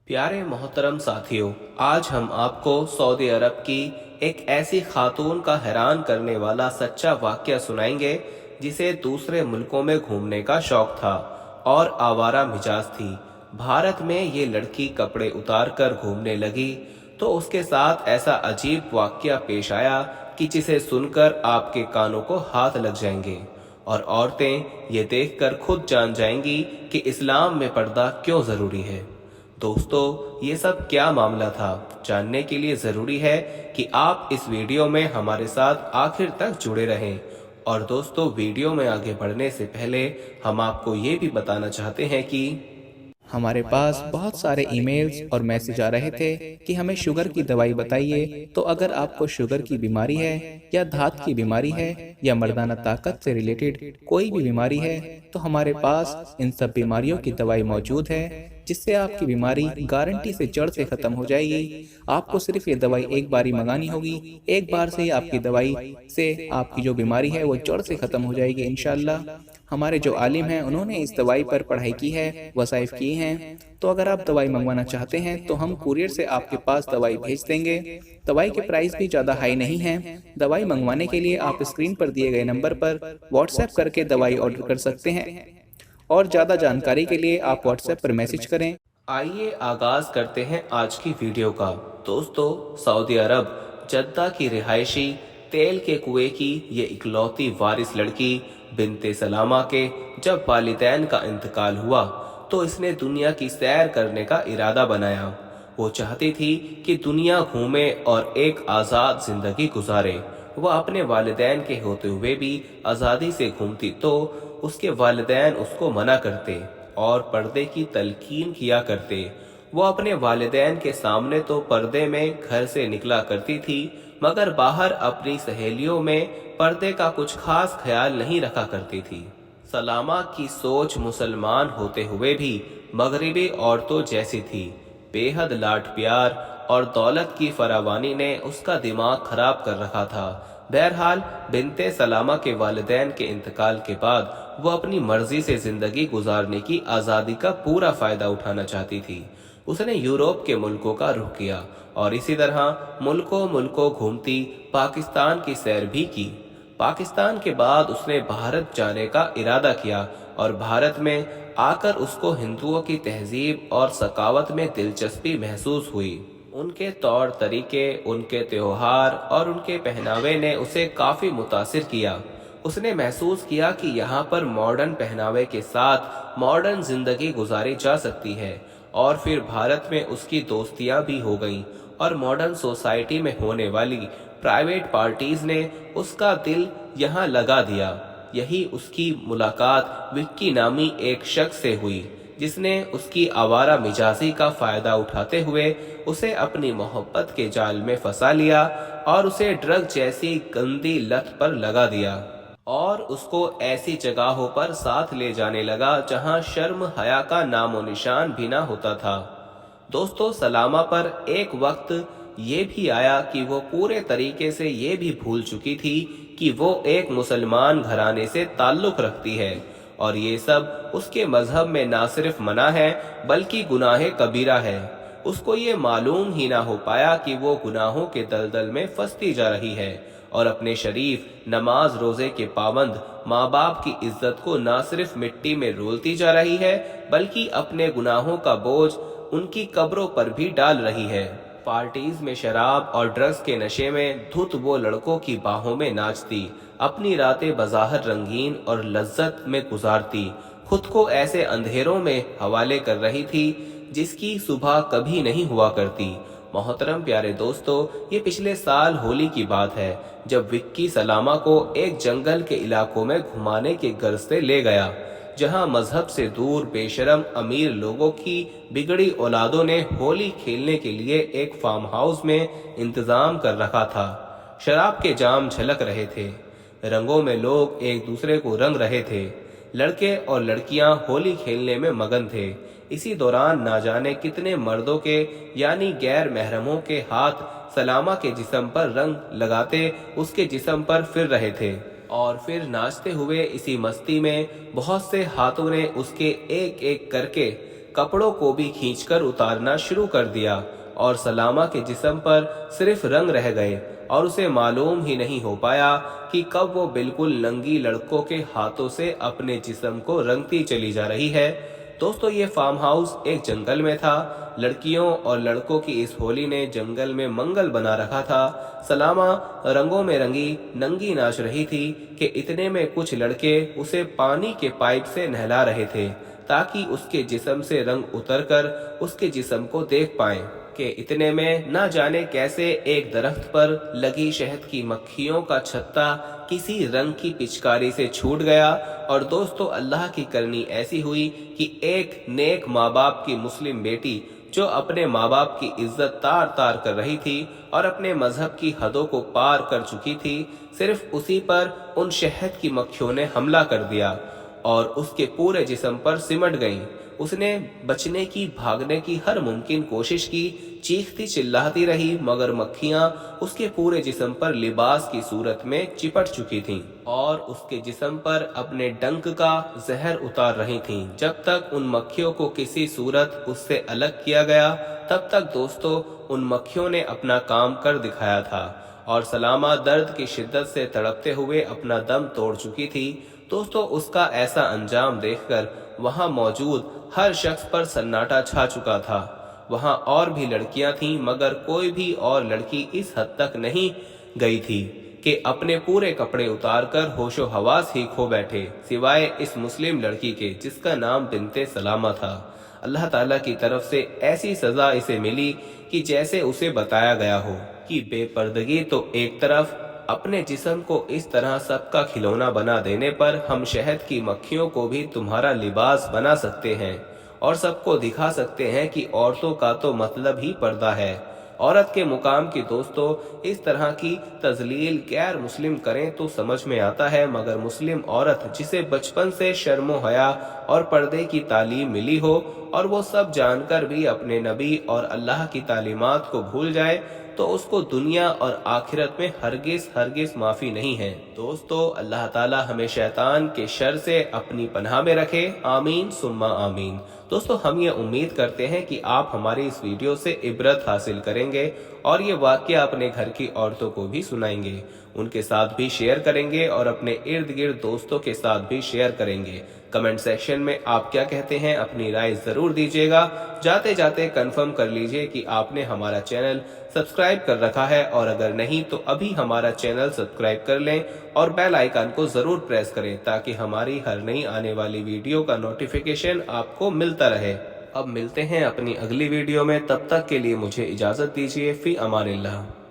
प्यारे मोहतरम साथियों, आज हम आपको सऊदी अरब की एक ऐसी खातून का हैरान करने वाला सच्चा वाक़या सुनाएंगे जिसे दूसरे मुल्कों में घूमने का शौक था और आवारा मिजाज थी। भारत में ये लड़की कपड़े उतार कर घूमने लगी तो उसके साथ ऐसा अजीब वाक़या पेश आया कि जिसे सुनकर आपके कानों को हाथ लग जाएंगे और औरतें ये देखकर खुद जान जाएंगी कि इस्लाम में पर्दा क्यों ज़रूरी है। दोस्तों, ये सब क्या मामला था, जानने के लिए ज़रूरी है कि आप इस वीडियो में हमारे साथ आखिर तक जुड़े रहें। और दोस्तों, वीडियो में आगे बढ़ने से पहले हम आपको ये भी बताना चाहते हैं कि हमारे पास बहुत सारे ईमेल्स और मैसेज आ रहे थे कि हमें शुगर की दवाई बताइए। तो अगर आपको शुगर की बीमारी है या धात की बीमारी है या मर्दाना ताकत से रिलेटेड कोई भी बीमारी है तो हमारे पास इन सब बीमारियों की दवाई मौजूद है, जिससे आपकी बीमारी गारंटी से जड़ से खत्म हो जाएगी। आपको सिर्फ ये दवाई एक बार ही मंगानी होगी। एक बार से ही आपकी दवाई से आपकी जो बीमारी है वो जड़ से खत्म हो जाएगी इंशाल्लाह। हमारे जो आलिम हैं उन्होंने इस दवाई पर पढ़ाई की है, वसाइफ किए हैं। तो अगर आप दवाई मंगवाना चाहते हैं तो हम कुरियर से आपके पास दवाई भेज देंगे। दवाई के प्राइस भी ज़्यादा हाई नहीं है। दवाई मंगवाने के लिए आप स्क्रीन पर दिए गए नंबर पर व्हाट्सएप करके दवाई ऑर्डर कर सकते हैं और ज़्यादा जानकारी के लिए आप व्हाट्सएप पर मैसेज करें। आइए आगाज करते हैं आज की वीडियो का। दोस्तों, सऊदी अरब जद्दा की रिहायशी तेल के कुएं की ये इकलौती वारिस लड़की बिनते सलामा के जब वालिदैन का इंतकाल हुआ तो इसने दुनिया की सैर करने का इरादा बनाया। वो चाहती थी कि दुनिया घूमे और एक आज़ाद जिंदगी गुजारे। वह अपने वालिदैन के होते हुए भी आज़ादी से घूमती तो उसके वालिदैन उसको मना करते और पर्दे की तलकीन किया करते। वो अपने वालिदैन के सामने तो पर्दे में घर से निकला करती थी, मगर बाहर अपनी सहेलियों में पर्दे का कुछ खास ख्याल नहीं रखा करती थी। सलामा की सोच मुसलमान होते हुए भी मगरिबी औरतों जैसी थी। बेहद लाड प्यार और दौलत की फरावानी ने उसका दिमाग खराब कर रखा था। बहरहाल, बिनते सलामा के वालिदैन के इंतकाल के बाद वो अपनी मर्जी से जिंदगी गुजारने की आज़ादी का पूरा फायदा उठाना चाहती थी। उसने यूरोप के मुल्कों का रुख किया और इसी तरह मुल्कों मुल्कों घूमती पाकिस्तान की सैर भी की। पाकिस्तान के बाद उसने भारत जाने का इरादा किया और भारत में आकर उसको हिंदुओं की तहजीब और सकावत में दिलचस्पी महसूस हुई। उनके तौर तरीके, उनके त्योहार और उनके पहनावे ने उसे काफ़ी मुतासिर किया। उसने महसूस किया कि यहाँ पर मॉडर्न पहनावे के साथ मॉडर्न जिंदगी गुजारी जा सकती है। और फिर भारत में उसकी दोस्तियाँ भी हो गईं और मॉडर्न सोसाइटी में होने वाली प्राइवेट पार्टीज ने उसका दिल यहाँ लगा दिया। यही उसकी मुलाकात विक्की नामी एक शख्स से हुई, जिसने उसकी आवारा मिजाजी का फायदा उठाते हुए उसे अपनी मोहब्बत के जाल में फंसा लिया और उसे ड्रग जैसी गंदी लत पर लगा दिया और उसको ऐसी जगहों पर साथ ले जाने लगा जहां शर्म हया का नामो निशान भी ना होता था। दोस्तों, सलामा पर एक वक्त ये भी आया कि वो पूरे तरीके से ये भी भूल चुकी थी कि वो एक मुसलमान घराने से ताल्लुक रखती है और ये सब उसके मजहब में ना सिर्फ मना है बल्कि गुनाह कबीरा है। उसको ये मालूम ही ना हो पाया कि वो गुनाहों के दलदल में फंसती जा रही है और अपने शरीफ नमाज रोजे के पाबंद माँ बाप की इज्जत को ना सिर्फ मिट्टी में रोलती जा रही है बल्कि अपने गुनाहों का बोझ उनकी कब्रों पर भी डाल रही है। पार्टीज में शराब और ड्रग्स के नशे में धुत वो लड़कों की बाहों में नाचती, अपनी रातें बज़ाहिर रंगीन और लज्जत में गुजारती, खुद को ऐसे अंधेरों में हवाले कर रही थी जिसकी सुबह कभी नहीं हुआ करती। मोहतरम प्यारे दोस्तों, ये पिछले साल होली की बात है जब विक्की सलामा को एक जंगल के इलाकों में घुमाने के गर्ज से ले गया, जहां मजहब से दूर बेशरम अमीर लोगों की बिगड़ी औलादों ने होली खेलने के लिए एक फार्म हाउस में इंतजाम कर रखा था। शराब के जाम झलक रहे थे, रंगों में लोग एक दूसरे को रंग रहे थे, लड़के और लड़कियां होली खेलने में मगन थे। इसी दौरान ना जाने कितने मर्दों के यानी गैर महरमों के हाथ सलामा के जिस्म पर रंग लगाते उसके जिस्म पर फिर रहे थे और फिर नाचते हुए इसी मस्ती में बहुत से हाथों ने उसके एक एक करके कपड़ों को भी खींचकर उतारना शुरू कर दिया और सलामा के जिस्म पर सिर्फ रंग रह गए और उसे मालूम ही नहीं हो पाया कि कब वो बिल्कुल नंगी लड़कों के हाथों से अपने जिस्म को रंगती चली जा रही है। दोस्तों, ये फार्म हाउस एक जंगल में था। लड़कियों और लड़कों की इस होली ने जंगल में मंगल बना रखा था। सलामा रंगों में रंगी नंगी नाच रही थी कि इतने में कुछ लड़के उसे पानी के पाइप से नहला रहे थे ताकि उसके जिस्म से रंग उतरकर उसके जिस्म को देख पाएं। कि इतने में न जाने कैसे एक दरख्त पर लगी शहद की मक्खियों का छत्ता किसी रंग की पिचकारी से छूट गया। और दोस्तों, अल्लाह की करनी ऐसी हुई कि एक नेक माँ बाप की मुस्लिम बेटी जो अपने माँ बाप की इज्जत तार तार कर रही थी और अपने मजहब की हदों को पार कर चुकी थी, सिर्फ उसी पर उन शहद की मक्खियों ने हमला कर दिया और उसके पूरे जिस्म पर सिमट गईं। उसने बचने की, भागने की हर मुमकिन कोशिश की, चीखती चिल्लाती रही, मगर मक्खियां उसके पूरे जिस्म पर लिबास की सूरत में चिपट चुकी थीं और उसके जिस्म पर अपने डंक का जहर उतार रही थीं। जब तक उन मक्खियों को किसी सूरत उससे अलग किया गया, तब तक दोस्तों उन मक्खियों ने अपना काम कर दिखाया था और सलामा दर्द की शिद्दत से तड़पते हुए अपना दम तोड़ चुकी थी। दोस्तों, उसका ऐसा अंजाम देखकर वहां मौजूद हर शख्स पर सन्नाटा छा चुका था। वहां और भी लड़कियां थीं, मगर कोई भी और लड़की इस हद तक नहीं गई थी कि अपने पूरे कपड़े उतारकर होशो हवास ही खो बैठे, सिवाय इस मुस्लिम लड़की के जिसका नाम बिनते सलामा था। अल्लाह ताला की तरफ से ऐसी सजा इसे मिली कि जैसे उसे बताया गया हो कि बेपर्दगी तो एक तरफ, अपने जिस्म को इस तरह सबका खिलौना बना देने पर हम शहद की मक्खियों को भी तुम्हारा लिबास बना सकते हैं और सबको दिखा सकते हैं कि औरतों का तो मतलब ही पर्दा है। औरत के मुकाम की दोस्तों इस तरह की तजलील गैर मुस्लिम करें तो समझ में आता है, मगर मुस्लिम औरत जिसे बचपन से शर्मो हया और पर्दे की तालीम मिली हो और वो सब जानकर भी अपने नबी और अल्लाह की तालीमात को भूल जाए, तो उसको दुनिया और आखिरत में हरगिज हरगिज माफ़ी नहीं है। दोस्तों, अल्लाह ताला हमें शैतान के शर से अपनी पनाह में रखे। आमीन सुम्मा आमीन। दोस्तों, हम ये उम्मीद करते हैं कि आप हमारी इस वीडियो से इबरत हासिल करेंगे और ये वाक़या अपने घर की औरतों को भी सुनाएंगे, उनके साथ भी शेयर करेंगे और अपने इर्द गिर्द दोस्तों के साथ भी शेयर करेंगे। कमेंट सेक्शन में आप क्या कहते हैं अपनी राय ज़रूर दीजिएगा। जाते जाते कंफर्म कर लीजिए कि आपने हमारा चैनल सब्सक्राइब कर रखा है, और अगर नहीं तो अभी हमारा चैनल सब्सक्राइब कर लें और बेल आइकन को ज़रूर प्रेस करें ताकि हमारी हर नई आने वाली वीडियो का नोटिफिकेशन आपको मिलता रहे। अब मिलते हैं अपनी अगली वीडियो में, तब तक के लिए मुझे इजाज़त दीजिए। फ़ी अमानिल्लाह।